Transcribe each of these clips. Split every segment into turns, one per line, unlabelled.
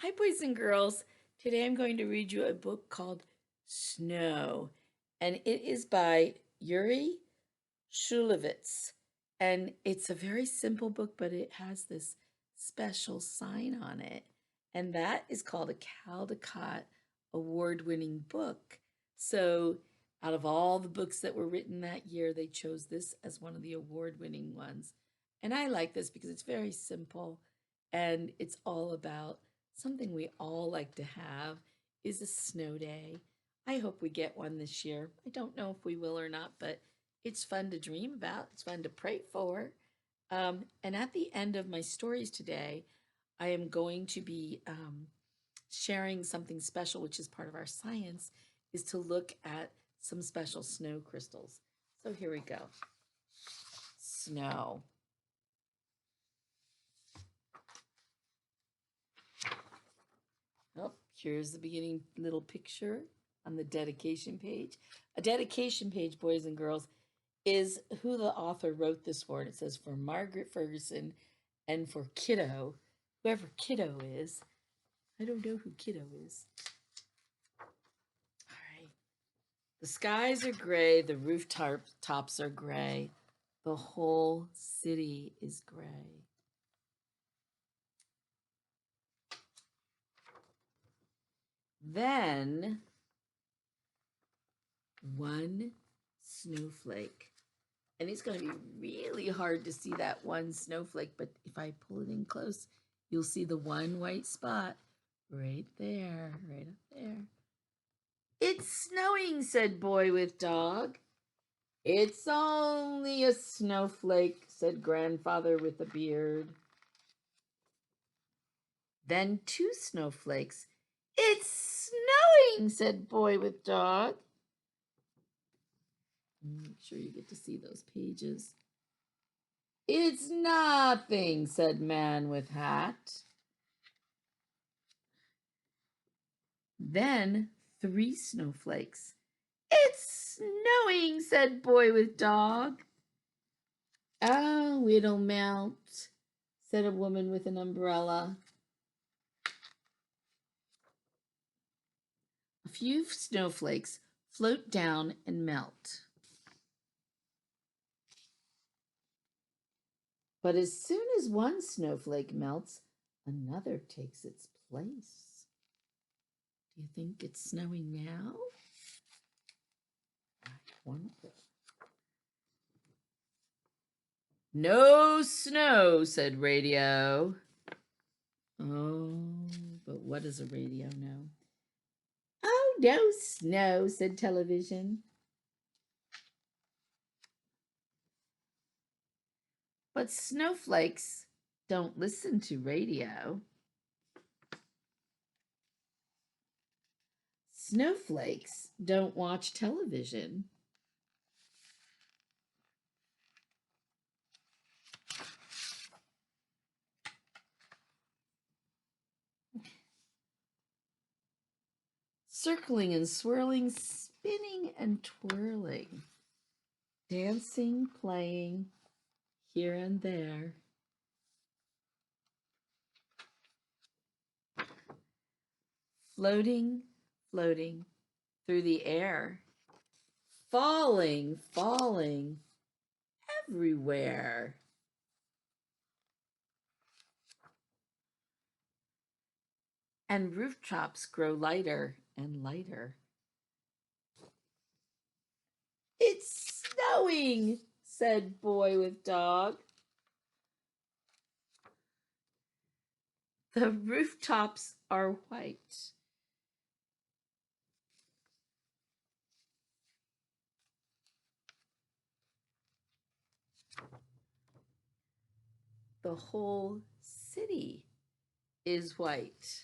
Hi, boys and girls. Today I'm going to read you a book called Snow, and it is by Yuri Shulevitz. And it's a very simple book, but it has this special sign on it. And that is called a Caldecott award-winning book. So out of all the books that were written that year, they chose this as one of the award-winning ones. And I like this because it's very simple and it's all about something we all like to have is a snow day. I hope we get one this year. I don't know if we will or not, but it's fun to dream about. It's fun to pray for. And at the end of my stories today, I am going to be sharing something special, which is part of our science, is to look at some special snow crystals. So here we go. Snow. Oh, here's the beginning little picture on the dedication page. A dedication page, boys and girls, is who the author wrote this for. And it says for Margaret Ferguson and for Kiddo, whoever Kiddo is. I don't know who Kiddo is. All right. The skies are gray, the rooftops are gray, the whole city is gray. Then one snowflake. And it's going to be really hard to see that one snowflake, but if I pull it in close, you'll see the one white spot right there, right up there. It's snowing, said boy with dog. It's only a snowflake, said grandfather with a beard. Then two snowflakes. It's snowing, said boy with dog. Make sure you get to see those pages. It's nothing, said man with hat. Then three snowflakes. It's snowing, said boy with dog. Oh, it'll melt, said a woman with an umbrella. A few snowflakes float down and melt. But as soon as one snowflake melts, another takes its place. Do you think it's snowing now? I wonder. No snow, said radio. Oh, but what does a radio know? Oh, no snow, said television. But snowflakes don't listen to radio. Snowflakes don't watch television. Circling and swirling, spinning and twirling, dancing, playing here and there. Floating, floating through the air, falling, falling everywhere. And rooftops grow lighter and lighter. It's snowing, said boy with dog. The rooftops are white. The whole city is white.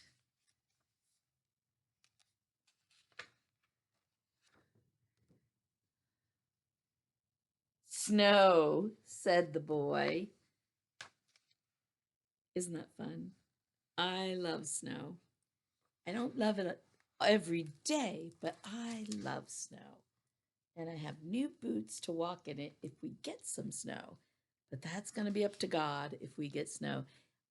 Snow, said the boy. Isn't that fun? I love snow. I don't love it every day, but I love snow. And I have new boots to walk in it if we get some snow. But that's going to be up to God if we get snow.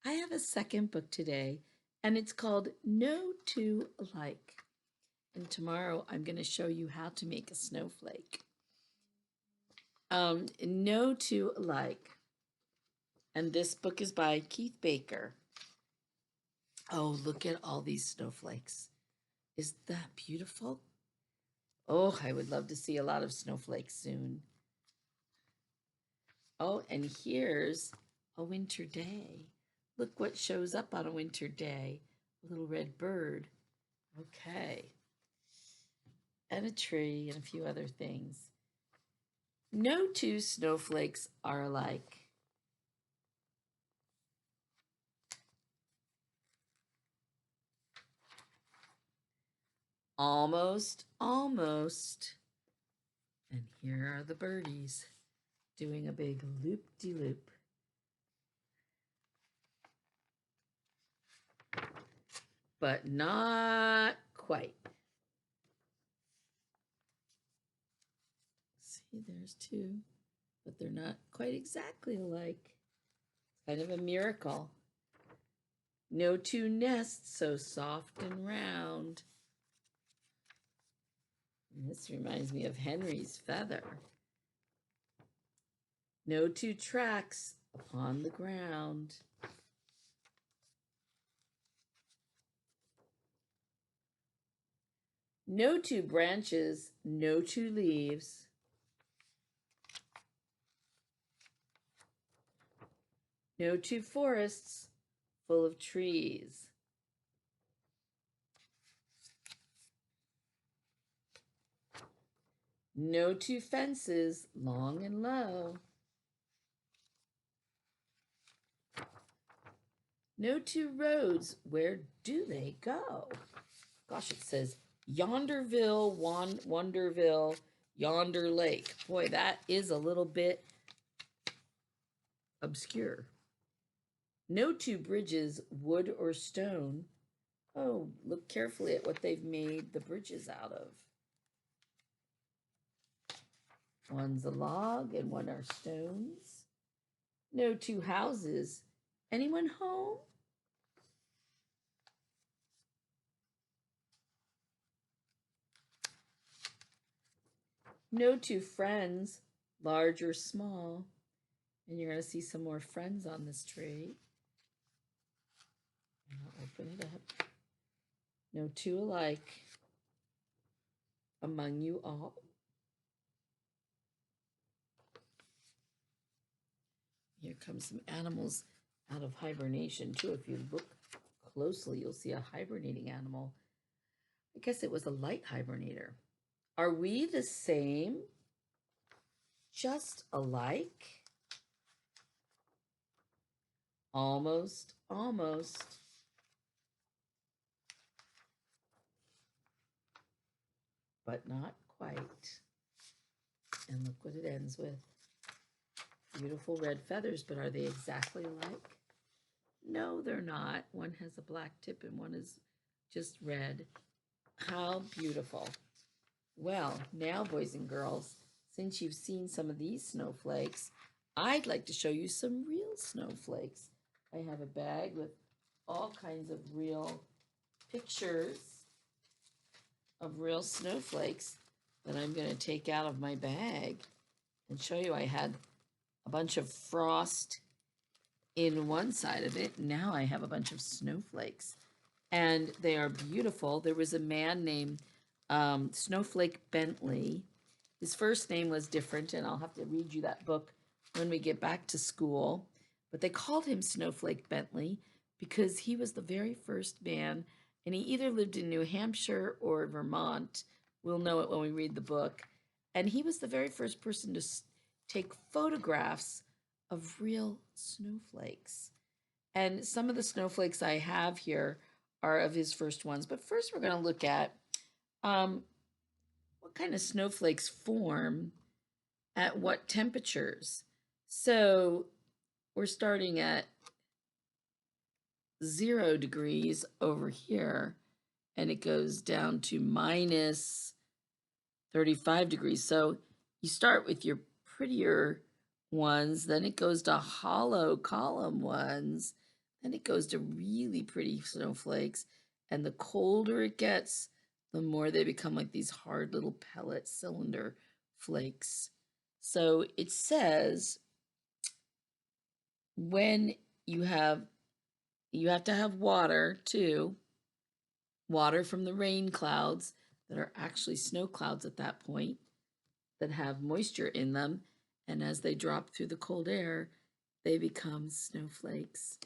I have a second book today and it's called No Two Alike. And tomorrow I'm going to show you how to make a snowflake. No Two Alike. And this book is by Keith Baker. Oh, look at all these snowflakes. Is that beautiful? Oh, I would love to see a lot of snowflakes soon. Oh, and here's a winter day. Look what shows up on a winter day. A little red bird. Okay. And a tree and a few other things. No two snowflakes are alike. Almost, almost. And here are the birdies doing a big loop-de-loop. But not quite. See, there's two, but they're not quite exactly alike. It's kind of a miracle. No two nests so soft and round. And this reminds me of Henry's feather. No two tracks upon the ground. No two branches, no two leaves. No two forests full of trees. No two fences long and low. No two roads, where do they go? Gosh, it says Yonderville, Wonderville, Yonder Lake. Boy, that is a little bit obscure. No two bridges, wood or stone. Oh, look carefully at what they've made the bridges out of. One's a log and one are stones. No two houses. Anyone home? No two friends, large or small. And you're going to see some more friends on this tree. And I'll open it up. No two alike among you all. Here comes some animals out of hibernation, too. If you look closely, you'll see a hibernating animal. I guess it was a light hibernator. Are we the same? Just alike? Almost, almost. But not quite. And look what it ends with. Beautiful red feathers, but are they exactly alike? No, they're not. One has a black tip and one is just red. How beautiful. Well, now, boys and girls, since you've seen some of these snowflakes, I'd like to show you some real snowflakes. I have a bag with all kinds of real pictures of real snowflakes that I'm going to take out of my bag and show you. I had a bunch of frost in one side of it. Now I have a bunch of snowflakes, and they are beautiful. There was a man named Snowflake Bentley. His first name was different, and I'll have to read you that book when we get back to school. But they called him Snowflake Bentley because he was the very first man, and he either lived in New Hampshire or Vermont. We'll know it when we read the book. And he was the very first person to take photographs of real snowflakes. And some of the snowflakes I have here are of his first ones. But first we're going to look at what kind of snowflakes form at what temperatures. So we're starting at 0 degrees over here, and it goes down to minus 35 degrees. So you start with your prettier ones, then it goes to hollow column ones, Then it goes to really pretty snowflakes. And the colder it gets, the more they become like these hard little pellet cylinder flakes. So it says when you have to have water too, water from the rain clouds that are actually snow clouds at that point that have moisture in them. And as they drop through the cold air, they become snowflakes.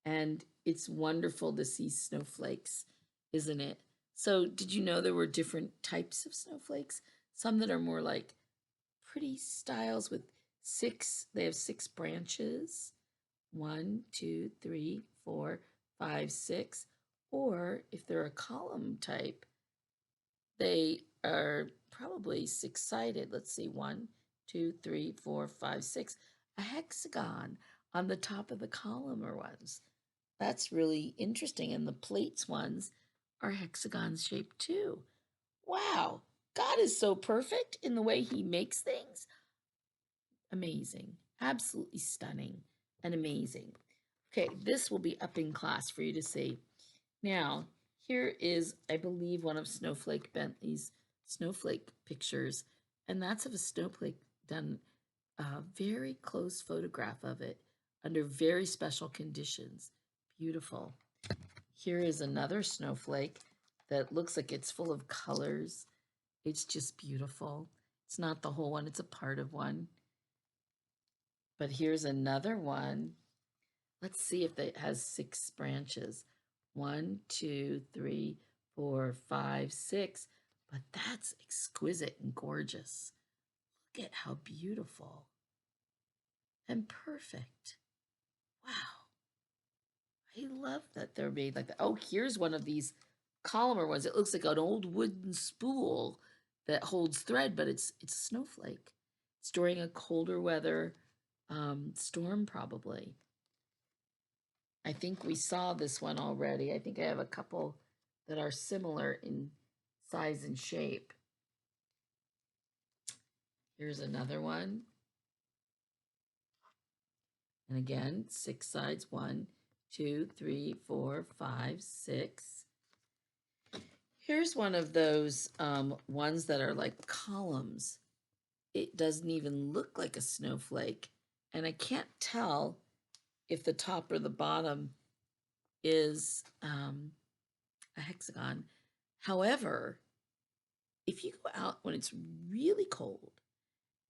And it's wonderful to see snowflakes, isn't it? So, did you know there were different types of snowflakes? Some that are more like pretty styles with they have 6 branches. 1, 2, 3, 4, 5, 6. Or if they're a column type, they are probably 6-sided. Let's see, 1, 2, 3, 4, 5, 6. A hexagon on the top of the columnar ones. That's really interesting. And the plates ones are hexagon shaped too. Wow, God is so perfect in the way he makes things. Amazing, absolutely stunning and amazing. Okay, this will be up in class for you to see. Now, here is, I believe, one of Snowflake Bentley's snowflake pictures, and that's of a snowflake done a very close photograph of it under very special conditions. Beautiful. Here is another snowflake that looks like it's full of colors. It's just beautiful. It's not the whole one, it's a part of one. But here's another one. Let's see if it has 6 branches. 1, 2, 3, 4, 5, 6. But that's exquisite and gorgeous. Look at how beautiful and perfect. Wow. I love that they're made like that. Oh, here's one of these columnar ones. It looks like an old wooden spool that holds thread, but it's a snowflake. It's during a colder weather storm, probably. I think we saw this one already. I think I have a couple that are similar in size and shape. Here's another one. And again, 6 sides. 1, 2, 3, 4, 5, 6. Here's one of those ones that are like columns. It doesn't even look like a snowflake. And I can't tell if the top or the bottom is a hexagon. However, if you go out when it's really cold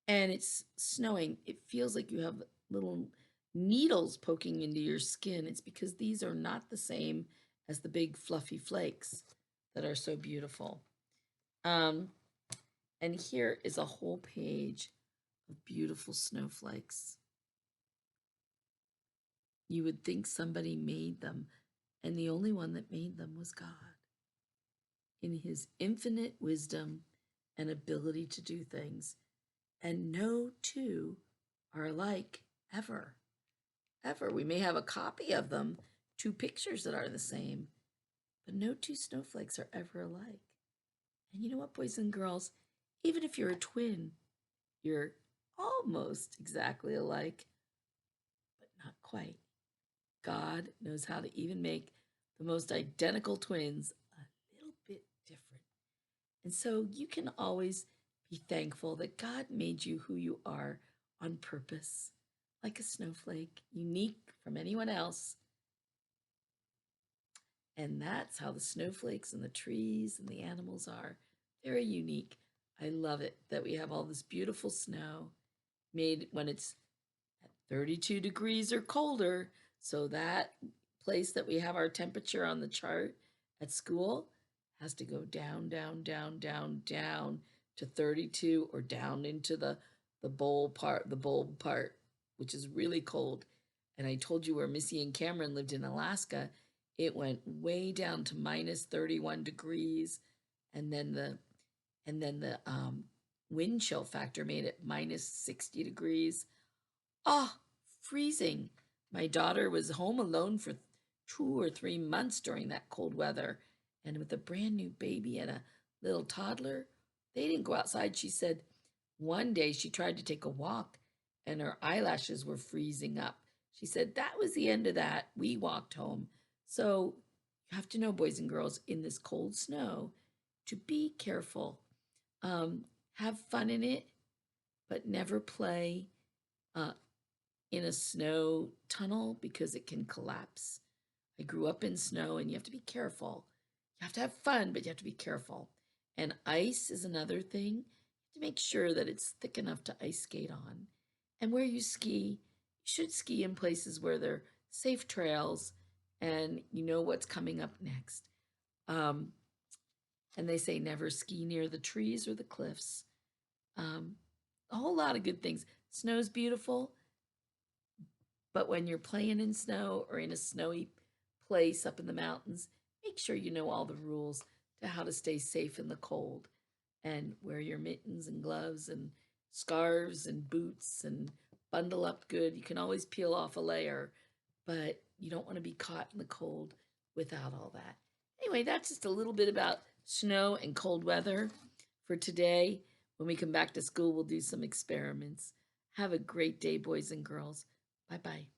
and it's snowing, it feels like you have little needles poking into your skin. It's because these are not the same as the big fluffy flakes that are so beautiful. And here is a whole page of beautiful snowflakes. You would think somebody made them, and the only one that made them was God. In his infinite wisdom and ability to do things. And no two are alike ever. Ever. We may have a copy of them, 2 pictures that are the same, but no 2 snowflakes are ever alike. And you know what, boys and girls? Even if you're a twin, you're almost exactly alike, but not quite. God knows how to even make the most identical twins a little bit different. And so you can always be thankful that God made you who you are on purpose, like a snowflake, unique from anyone else. And that's how the snowflakes and the trees and the animals are. Very unique. I love it that we have all this beautiful snow made when it's at 32 degrees or colder. So that place that we have our temperature on the chart at school has to go down, down, down, down, down to 32 or down into the bulb part, which is really cold. And I told you where Missy and Cameron lived in Alaska, it went way down to minus 31 degrees, and then the wind chill factor made it minus 60 degrees. Oh, freezing. My daughter was home alone for 2 or 3 months during that cold weather. And with a brand new baby and a little toddler, they didn't go outside. She said one day she tried to take a walk and her eyelashes were freezing up. She said, that was the end of that. We walked home. So you have to know, boys and girls, in this cold snow, to be careful. Um, have fun in it, but never play uh, in a snow tunnel because it can collapse. I grew up in snow and you have to be careful. You have to have fun, but you have to be careful. And ice is another thing. You have to make sure that it's thick enough to ice skate on. And where you ski, you should ski in places where there are safe trails and you know what's coming up next. Um, and they say never ski near the trees or the cliffs. Um, a whole lot of good things. Snow's beautiful, but when you're playing in snow or in a snowy place up in the mountains, make sure you know all the rules to how to stay safe in the cold and wear your mittens and gloves and scarves and boots and bundle up good. You can always peel off a layer, but you don't want to be caught in the cold without all that. Anyway, that's just a little bit about snow and cold weather for today. When we come back to school, we'll do some experiments. Have a great day, boys and girls. Bye bye.